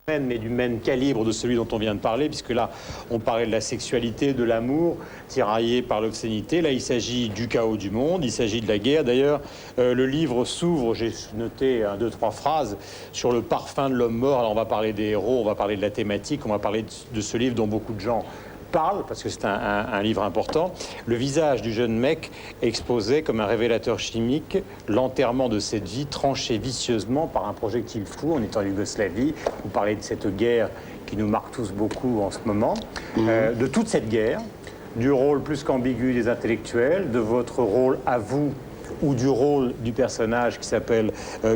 mais du même calibre de celui dont on vient de parler, puisque là, on parlait de la sexualité, de l'amour, tiraillé par l'obscénité. Là, il s'agit du chaos du monde, il s'agit de la guerre. D'ailleurs, le livre s'ouvre, j'ai noté 2, 3 phrases, sur le parfum de l'homme mort. Alors, on va parler des héros, on va parler de la thématique, on va parler de ce livre dont beaucoup de gens parle, parce que c'est un livre important. Le visage du jeune mec exposait comme un révélateur chimique l'enterrement de cette vie tranchée vicieusement par un projectile fou. On est en Yougoslavie, vous parlez de cette guerre qui nous marque tous beaucoup en ce moment, de toute cette guerre, du rôle plus qu'ambigu des intellectuels, de votre rôle à vous, ou du rôle du personnage qui s'appelle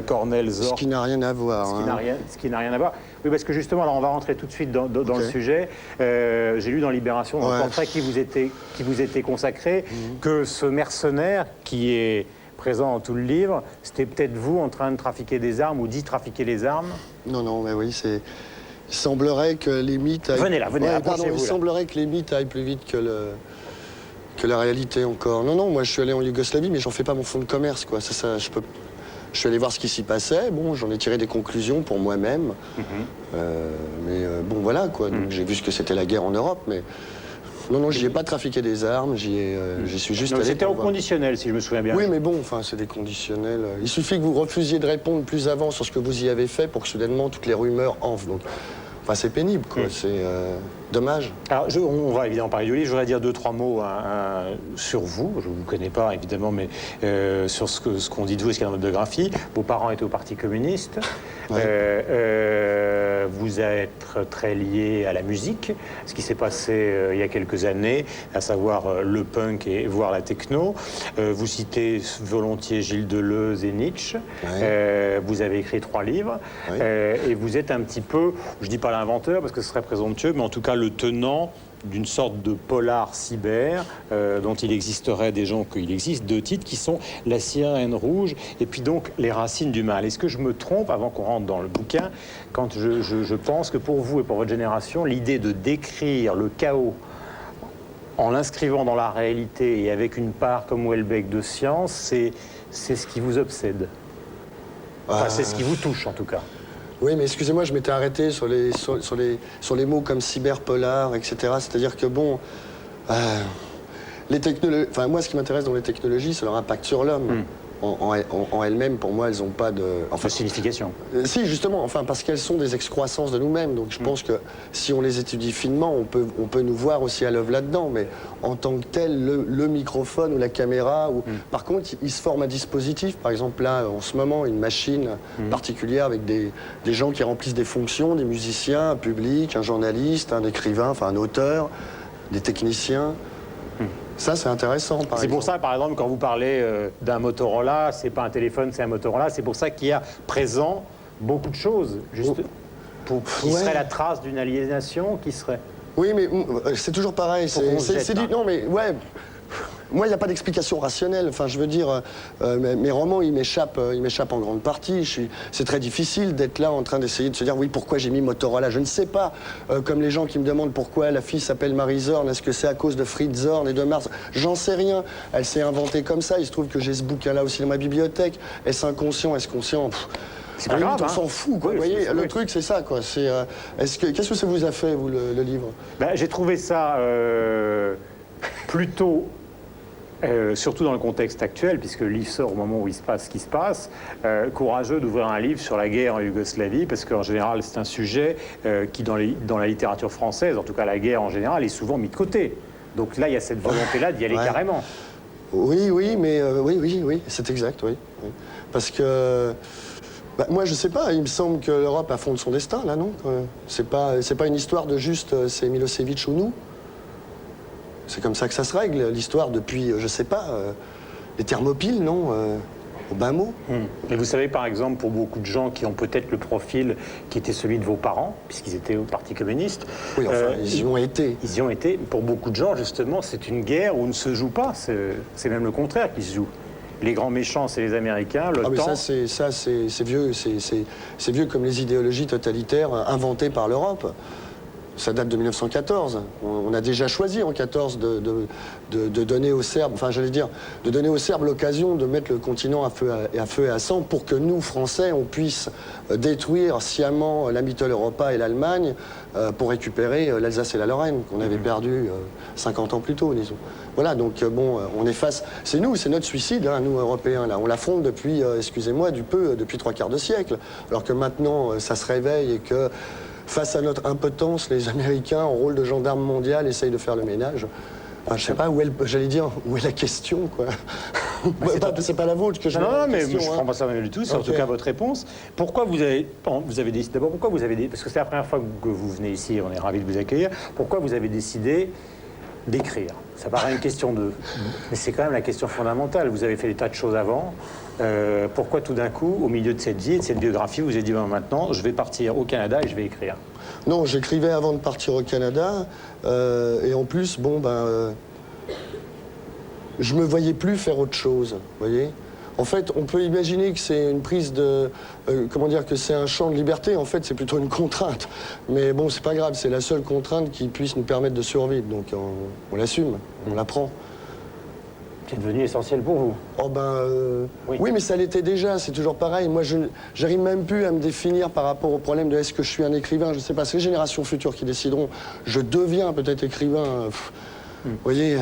Cornel Zorc. Ce qui n'a rien à voir. Ce qui n'a rien à voir. Oui, parce que justement, alors on va rentrer tout de suite dans le sujet. J'ai lu dans Libération, dans le portrait qui vous était consacré, que ce mercenaire qui est présent dans tout le livre, c'était peut-être vous en train de trafiquer des armes ou d'y trafiquer les armes. Non, non, mais oui, c'est... Il semblerait que les mythes aillent... Venez là, pardon, il semblerait que les mythes aillent plus vite que la réalité encore. Non, non, moi je suis allé en Yougoslavie, mais j'en fais pas mon fonds de commerce, quoi. Je suis allé voir ce qui s'y passait, bon, j'en ai tiré des conclusions pour moi-même. Bon, voilà, quoi. Donc j'ai vu ce que c'était la guerre en Europe, mais... Non, non, j'y ai pas trafiqué des armes, j'y suis juste allé... C'était au conditionnel, si je me souviens bien. Oui, mais bon, enfin, c'est des conditionnels. Il suffit que vous refusiez de répondre plus avant sur ce que vous y avez fait pour que soudainement toutes les rumeurs enflent. Donc, enfin, c'est pénible, quoi. C'est dommage. Alors, on va évidemment parler du livre. Je voudrais dire 2, 3 mots sur vous. Je ne vous connais pas, évidemment, mais sur ce qu'on dit de vous, ce qu'il y a dans votre biographie. Vos parents étaient au Parti communiste. Ouais. Vous êtes très lié à la musique, ce qui s'est passé il y a quelques années, à savoir le punk et voire la techno. Vous citez volontiers Gilles Deleuze et Nietzsche. Ouais. Vous avez écrit 3 livres. Ouais. Et vous êtes un petit peu, je ne dis pas l'inventeur parce que ce serait présomptueux, mais en tout cas le tenant d'une sorte de polar cyber dont il existerait des gens qu'il existe 2 titres qui sont La sirène rouge et puis donc Les racines du mal. Est-ce que je me trompe, avant qu'on rentre dans le bouquin, quand je pense que pour vous et pour votre génération, l'idée de décrire le chaos en l'inscrivant dans la réalité et avec une part comme Houellebecq de science, c'est ce qui vous obsède. Enfin, c'est ce qui vous touche en tout cas. Oui, mais excusez-moi, je m'étais arrêté sur les mots comme cyberpolar, etc. C'est-à-dire que, bon, les technologies... Enfin, moi, ce qui m'intéresse dans les technologies, c'est leur impact sur l'homme. En elles-mêmes, pour moi, elles n'ont pas de... Enfin, signification. Si, justement, enfin, parce qu'elles sont des excroissances de nous-mêmes. Donc, je pense que si on les étudie finement, on peut nous voir aussi à l'œuvre là-dedans. Mais en tant que tel, le microphone ou la caméra... Par contre, il se forme un dispositif. Par exemple, là, en ce moment, une machine particulière avec des gens qui remplissent des fonctions, des musiciens, un public, un journaliste, un écrivain, enfin un auteur, des techniciens... Ça, c'est intéressant, C'est pour ça, par exemple, quand vous parlez d'un Motorola, c'est pas un téléphone, c'est un Motorola. C'est pour ça qu'il y a présent beaucoup de choses, juste qui serait la trace d'une aliénation, qui serait... Oui, mais c'est toujours pareil. C'est dit... Non, mais ouais... Moi, il n'y a pas d'explication rationnelle. Enfin, je veux dire, mes romans, ils m'échappent en grande partie. C'est très difficile d'être là en train d'essayer de se dire, oui, pourquoi j'ai mis Motorola? Je ne sais pas. Comme les gens qui me demandent pourquoi la fille s'appelle Marie Zorn, est-ce que c'est à cause de Fritz Zorn et de Mars? J'en sais rien. Elle s'est inventée comme ça. Il se trouve que j'ai ce bouquin-là aussi dans ma bibliothèque. Est-ce inconscient? Est-ce conscient? C'est pas grave, on s'en fout, quoi. Oui, vous voyez, le truc, c'est ça, quoi. Qu'est-ce que ça vous a fait, vous, le livre? J'ai trouvé ça plutôt... surtout dans le contexte actuel, puisque le livre sort au moment où il se passe ce qui se passe, courageux d'ouvrir un livre sur la guerre en Yougoslavie, parce qu'en général, c'est un sujet qui, dans la littérature française, en tout cas la guerre en général, est souvent mis de côté. Donc là, il y a cette volonté-là d'y aller carrément. Oui, mais oui, c'est exact, oui. Parce que... moi, je sais pas, il me semble que l'Europe affronte son destin, là, non? C'est pas une histoire de juste c'est Milosevic ou nous. C'est comme ça que ça se règle, l'histoire depuis, je sais pas, les Thermopyles, non au bas mot. Et vous savez, par exemple, pour beaucoup de gens qui ont peut-être le profil qui était celui de vos parents, puisqu'ils étaient au Parti communiste... Oui, enfin, ils y ont été. Ils y ont été. Pour beaucoup de gens, justement, c'est une guerre où on ne se joue pas. C'est même le contraire qui se joue. Les grands méchants, c'est les Américains, l'OTAN... Ah, mais ça, c'est vieux. C'est vieux comme les idéologies totalitaires inventées par l'Europe. ça date de 1914. On a déjà choisi en 14 de donner aux Serbes, enfin j'allais dire, de donner aux Serbes l'occasion de mettre le continent à feu et à sang pour que nous, Français, on puisse détruire sciemment la Mitteleuropa et l'Allemagne pour récupérer l'Alsace et la Lorraine qu'on avait perdu 50 ans plus tôt, disons. Voilà, donc bon, on est face... C'est nous, c'est notre suicide, hein, nous, Européens, là. On l'affronte depuis, excusez-moi, depuis 3/4 de siècle. Alors que maintenant, ça se réveille et que... Face à notre impotence, les Américains, en rôle de gendarme mondial, essayent de faire le ménage. Enfin, je sais pas où est, j'allais dire, où est la question, quoi. C'est pas la vôtre que je... Non, mais je ne comprends pas ça du tout, c'est en tout cas votre réponse. Pourquoi vous avez décidé... D'abord, pourquoi vous avez... Parce que c'est la première fois que vous venez ici, on est ravis de vous accueillir. Pourquoi vous avez décidé d'écrire? Ça paraît une question de... Mais c'est quand même la question fondamentale. Vous avez fait des tas de choses avant. Pourquoi tout d'un coup, au milieu de cette vie et de cette biographie, vous avez dit maintenant, je vais partir au Canada et je vais écrire? Non, j'écrivais avant de partir au Canada. Et en plus, bon, je me voyais plus faire autre chose, vous voyez. En fait, on peut imaginer que c'est une prise de... comment dire, que c'est un champ de liberté. En fait, c'est plutôt une contrainte. Mais bon, c'est pas grave, c'est la seule contrainte qui puisse nous permettre de survivre. Donc on l'assume, on la prend. C'est devenu essentiel pour vous? Oh oui, mais ça l'était déjà, c'est toujours pareil. Moi, j'arrive même plus à me définir par rapport au problème de est-ce que je suis un écrivain. Je sais pas, c'est les générations futures qui décideront. Je deviens peut-être écrivain. Vous voyez...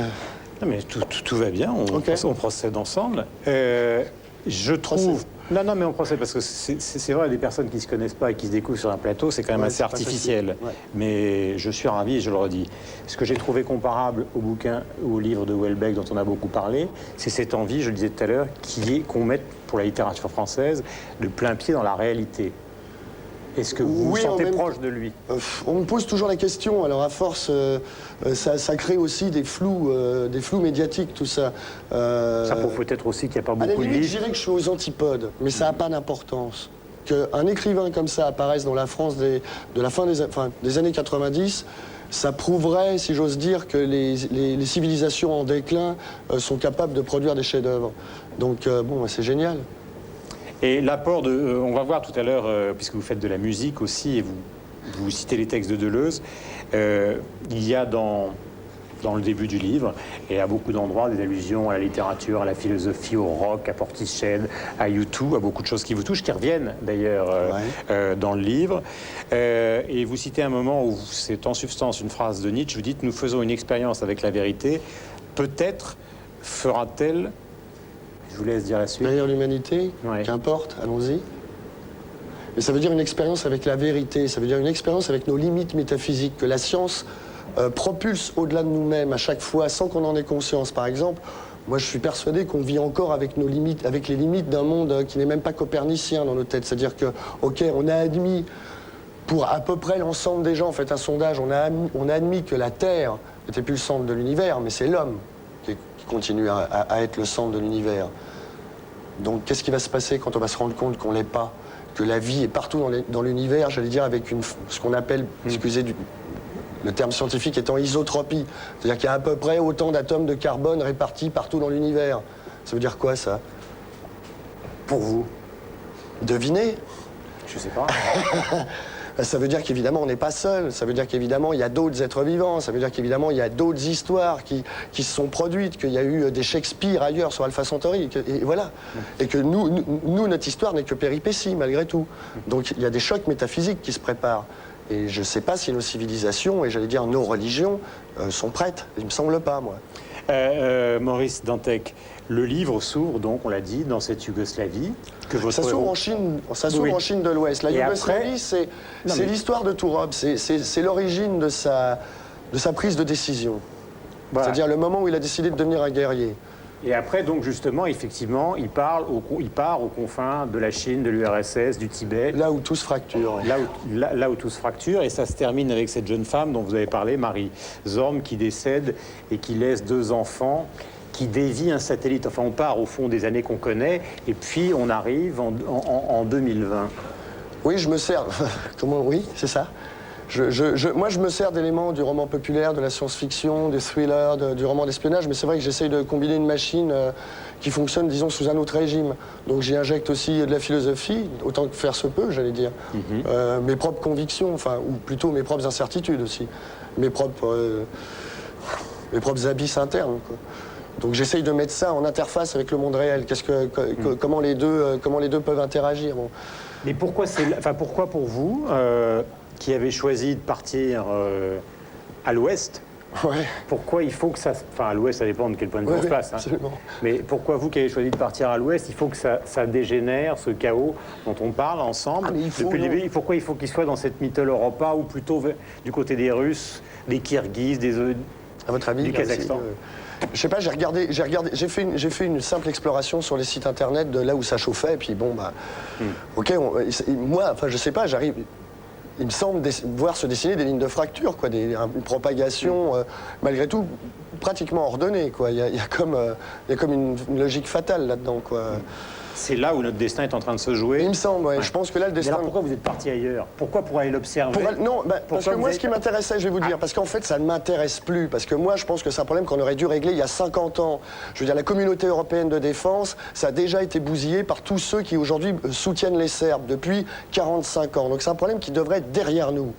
Non, mais tout va bien, on procède ensemble. Je trouve... Non, mais on procède parce que c'est vrai, des personnes qui ne se connaissent pas et qui se découvrent sur un plateau, c'est quand même assez artificiel. Ouais. Mais je suis ravi et je le redis. Ce que j'ai trouvé comparable au bouquin ou au livre de Houellebecq dont on a beaucoup parlé, c'est cette envie, je le disais tout à l'heure, qu'on mette pour la littérature française de plein pied dans la réalité. Est-ce que vous vous sentez proche de lui? On me pose toujours la question. Alors à force, ça crée aussi des flous médiatiques, tout ça. Ça prouve peut-être aussi qu'il n'y a pas beaucoup de livres. Je dirais que je suis aux antipodes, mais ça n'a pas d'importance. Qu'un écrivain comme ça apparaisse dans la France de la fin des années 90, ça prouverait, si j'ose dire, que les civilisations en déclin sont capables de produire des chefs-d'œuvre. Donc bon, c'est génial. Et l'apport de... on va voir tout à l'heure, puisque vous faites de la musique aussi, et vous citez les textes de Deleuze, il y a dans le début du livre, et à beaucoup d'endroits, des allusions à la littérature, à la philosophie, au rock, à Portiched, à U2, à beaucoup de choses qui vous touchent, qui reviennent d'ailleurs dans le livre. Et vous citez un moment où c'est en substance une phrase de Nietzsche, vous dites « Nous faisons une expérience avec la vérité, peut-être fera-t-elle... » Je vous laisse dire la suite. Derrière l'humanité, qu'importe, allons-y. Mais ça veut dire une expérience avec la vérité, ça veut dire une expérience avec nos limites métaphysiques, que la science propulse au-delà de nous-mêmes à chaque fois, sans qu'on en ait conscience. Par exemple, moi je suis persuadé qu'on vit encore avec nos limites, avec les limites d'un monde qui n'est même pas copernicien dans nos têtes. C'est-à-dire que, ok, on a admis, pour à peu près l'ensemble des gens, faites un sondage, on a admis que la Terre n'était plus le centre de l'univers, mais c'est l'homme qui continue à être le centre de l'univers. Donc qu'est-ce qui va se passer quand on va se rendre compte qu'on ne l'est pas? Que la vie est partout dans l'univers, j'allais dire avec ce qu'on appelle, excusez le terme scientifique étant isotropie. C'est-à-dire qu'il y a à peu près autant d'atomes de carbone répartis partout dans l'univers. Ça veut dire quoi, ça? Pour vous? Devinez? Je sais pas. Ça veut dire qu'évidemment, on n'est pas seul. Ça veut dire qu'évidemment, il y a d'autres êtres vivants. Ça veut dire qu'évidemment, il y a d'autres histoires qui se sont produites, qu'il y a eu des Shakespeare ailleurs sur Alpha Centauri. Et voilà. Et que nous, notre histoire n'est que péripétie, malgré tout. Donc, il y a des chocs métaphysiques qui se préparent. Et je ne sais pas si nos civilisations, et j'allais dire nos religions, sont prêtes. Il ne me semble pas, moi. Maurice Dantec, le livre s'ouvre donc, on l'a dit, dans cette Yougoslavie. Ça s'ouvre en Chine, en Chine de l'Ouest. La Yougoslavie, c'est l'histoire de Tourov, c'est l'origine de sa prise de décision. Voilà. C'est-à-dire le moment où il a décidé de devenir un guerrier. Et après, donc, justement, effectivement, il part aux confins de la Chine, de l'URSS, du Tibet. Là où tout se fracture. Là où tout se fracture. Et ça se termine avec cette jeune femme dont vous avez parlé, Marie Zorn, qui décède et qui laisse 2 enfants, qui dévie un satellite. Enfin, on part au fond des années qu'on connaît, et puis on arrive en 2020. Oui, je me sers... Comment? Oui, c'est ça. Moi, je me sers d'éléments du roman populaire, de la science-fiction, du thriller, du roman d'espionnage, mais c'est vrai que j'essaye de combiner une machine qui fonctionne, disons, sous un autre régime. Donc j'y injecte aussi de la philosophie, autant que faire se peut, j'allais dire. Mes propres convictions, enfin, ou plutôt mes propres incertitudes aussi. Mes propres abysses internes, quoi. Donc j'essaye de mettre ça en interface avec le monde réel. Comment les deux peuvent interagir. Bon. Mais pourquoi pour vous, qui avez choisi de partir à l'ouest, Ouais. pourquoi il faut que ça... Enfin, à l'ouest, ça dépend de quel point de vue on se place. Hein. Absolument. Mais pourquoi vous qui avez choisi de partir à l'ouest, il faut que ça dégénère, ce chaos dont on parle ensemble depuis le début. Pourquoi il faut qu'il soit dans cette Mittel Europa ou plutôt du côté des Russes, des Kirghizes, à votre avis, du Kazakhstan je sais pas, j'ai fait une simple exploration sur les sites internet de là où ça chauffait, et puis bon, bah, ok, moi, enfin, je sais pas, il me semble voir se dessiner des lignes de fracture, quoi, une propagation, malgré tout, pratiquement ordonnée, quoi. Il y a comme une logique fatale là-dedans, quoi. C'est là où notre destin est en train de se jouer. Il me semble, ouais. Je pense que là, le destin... Mais alors pourquoi vous êtes parti ailleurs? Pourquoi pour aller l'observer? Non, parce que moi, ce qui m'intéressait, je vais vous dire, parce qu'en fait, ça ne m'intéresse plus. Parce que moi, je pense que c'est un problème qu'on aurait dû régler il y a 50 ans. Je veux dire, la communauté européenne de défense, ça a déjà été bousillé par tous ceux qui, aujourd'hui, soutiennent les Serbes depuis 45 ans. Donc c'est un problème qui devrait être derrière nous.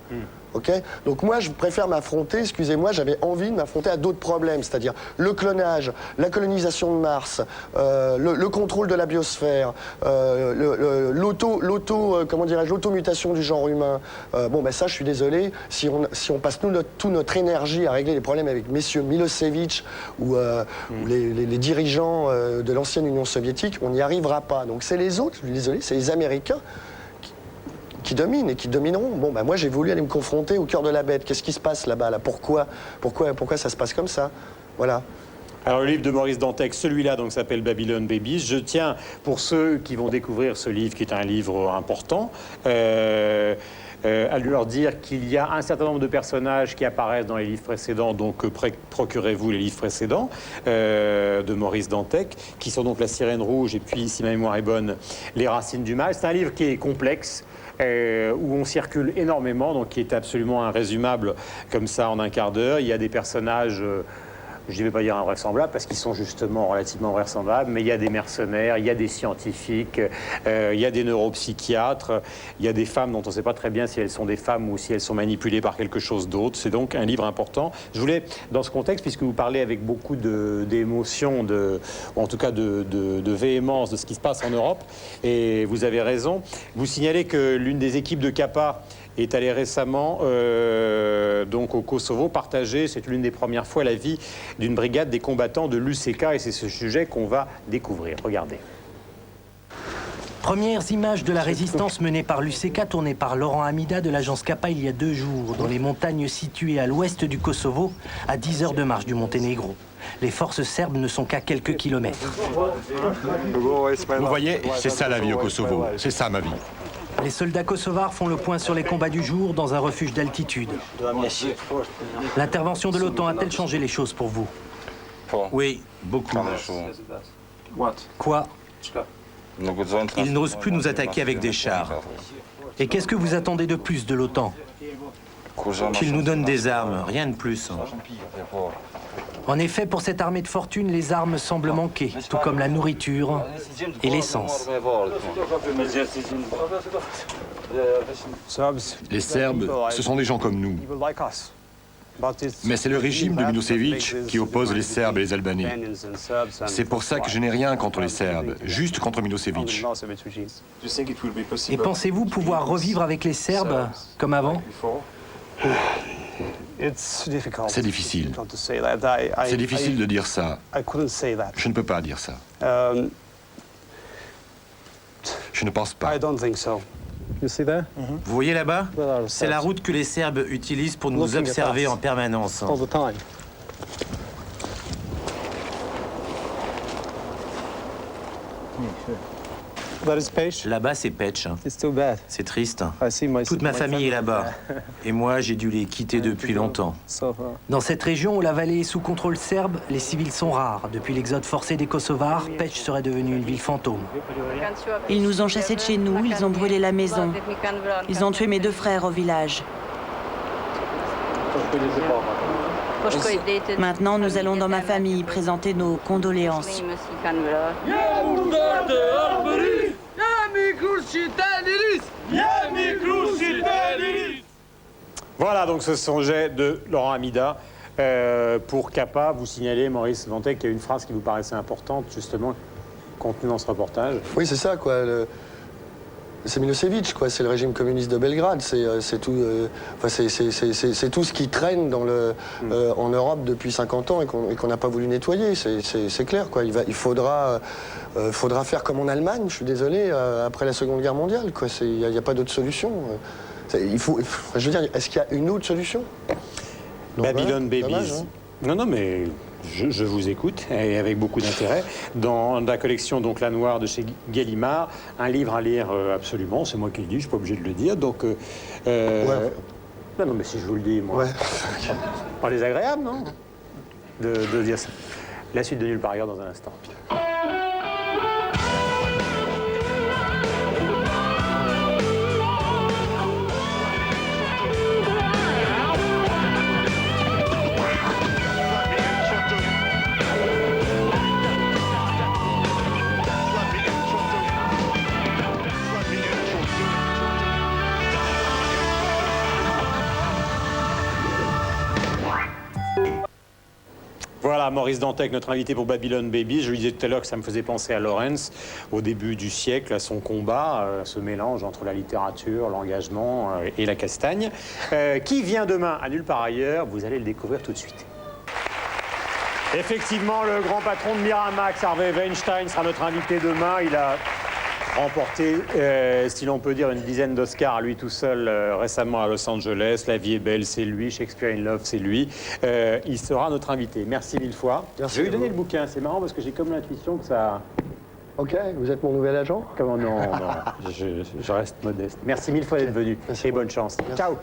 Okay, donc moi, je préfère m'affronter, excusez-moi, j'avais envie de m'affronter à d'autres problèmes, c'est-à-dire le clonage, la colonisation de Mars, le contrôle de la biosphère, l'automutation du genre humain. Bon, ben ça, je suis désolé, si on passe toute notre énergie à régler les problèmes avec messieurs Milosevic ou les dirigeants de l'ancienne Union soviétique, on n'y arrivera pas. Donc c'est les autres, je suis désolé, c'est les Américains qui dominent et qui domineront. Bon, ben moi, j'ai voulu aller me confronter au cœur de la bête. Qu'est-ce qui se passe là-bas, là? Pourquoi ça se passe comme ça? Voilà. Alors, le livre de Maurice Dantec, celui-là, donc, s'appelle Babylon Babies. Je tiens, pour ceux qui vont découvrir ce livre, qui est un livre important, à leur dire qu'il y a un certain nombre de personnages qui apparaissent dans les livres précédents, donc procurez-vous les livres précédents de Maurice Dantec, qui sont donc La Sirène Rouge et puis, si ma mémoire est bonne, Les Racines du Mal. C'est un livre qui est complexe, où on circule énormément, donc qui est absolument irrésumable comme ça en un quart d'heure. Il y a des personnages... je ne vais pas dire invraisemblables, parce qu'ils sont justement relativement vraisemblables, mais il y a des mercenaires, il y a des scientifiques, il y a des neuropsychiatres, il y a des femmes dont on ne sait pas très bien si elles sont des femmes ou si elles sont manipulées par quelque chose d'autre. C'est donc un livre important. Je voulais, dans ce contexte, puisque vous parlez avec beaucoup d'émotion, ou en tout cas de véhémence de ce qui se passe en Europe, et vous avez raison, vous signalez que l'une des équipes de CAPA est allé récemment donc au Kosovo partager, c'est l'une des premières fois, la vie d'une brigade des combattants de l'UCK, et c'est ce sujet qu'on va découvrir. Regardez. Premières images de la résistance menée par l'UCK, tournée par Laurent Amida de l'agence CAPA il y a 2 jours, dans les montagnes situées à l'ouest du Kosovo, à 10 heures de marche du Monténégro. Les forces serbes ne sont qu'à quelques kilomètres. Vous voyez, c'est ça la vie au Kosovo, c'est ça ma vie. Les soldats kosovars font le point sur les combats du jour dans un refuge d'altitude. L'intervention de l'OTAN a-t-elle changé les choses pour vous? Oui, beaucoup. Quoi? Ils n'osent plus nous attaquer avec des chars. Et qu'est-ce que vous attendez de plus de l'OTAN? Qu'ils nous donnent des armes, rien de plus. En effet, pour cette armée de fortune, les armes semblent manquer, tout comme la nourriture et l'essence. Les Serbes, ce sont des gens comme nous. Mais c'est le régime de Milosevic qui oppose les Serbes et les Albanais. C'est pour ça que je n'ai rien contre les Serbes, juste contre Milosevic. Et pensez-vous pouvoir revivre avec les Serbes comme avant? C'est difficile. C'est difficile de dire ça. Je ne peux pas dire ça. Je ne pense pas. Vous voyez là-bas? C'est la route que les Serbes utilisent pour nous observer en permanence. Là-bas, c'est Pech. C'est triste. Toute ma famille est là-bas. Et moi, j'ai dû les quitter depuis longtemps. Dans cette région où la vallée est sous contrôle serbe, les civils sont rares. Depuis l'exode forcé des Kosovars, Pech serait devenue une ville fantôme. Ils nous ont chassés de chez nous, ils ont brûlé la maison. Ils ont tué mes 2 frères au village. Maintenant, nous allons dans ma famille présenter nos condoléances. Voilà, donc ce songet de Laurent Amida. Pour Capa, vous signalez, Maurice Dantec, qu'il y a une phrase qui vous paraissait importante, justement, contenue dans ce reportage. Oui, c'est ça, quoi. C'est Milosevic, quoi. C'est le régime communiste de Belgrade. C'est tout, c'est tout ce qui traîne en Europe depuis 50 ans et qu'on n'a pas voulu nettoyer. C'est clair, quoi. Il faudra faire comme en Allemagne, je suis désolé, après la Seconde Guerre mondiale, quoi. Il n'y a pas d'autre solution. Je veux dire, est-ce qu'il y a une autre solution? Babylon Babies. Dommage, hein. Non, mais je vous écoute, et avec beaucoup d'intérêt. Dans la collection donc La Noire de chez Gallimard, un livre à lire absolument, c'est moi qui le dis, je ne suis pas obligé de le dire. Donc, non, mais si je vous le dis, moi. Ouais. Pas désagréable, non de dire ça. La suite de Nulle part ailleurs dans un instant. Voilà, Maurice Dantec, notre invité pour Babylon Babies. Je lui disais tout à l'heure que ça me faisait penser à Lawrence, au début du siècle, à son combat, ce mélange entre la littérature, l'engagement et la castagne. Qui vient demain à Nulle part ailleurs? Vous allez le découvrir tout de suite. Effectivement, le grand patron de Miramax, Harvey Weinstein, sera notre invité demain. Il a remporté, si l'on peut dire, une dizaine d'Oscars à lui tout seul récemment à Los Angeles. La vie est belle, c'est lui. Shakespeare in Love, c'est lui. Il sera notre invité. Merci mille fois. Merci Je vais lui à donner vous. le bouquin. C'est marrant parce que j'ai comme l'intuition que ça... Ok, vous êtes mon nouvel agent? Comment non, je reste modeste. Merci mille fois d'être venu Merci et beaucoup. bonne chance. Merci. Ciao.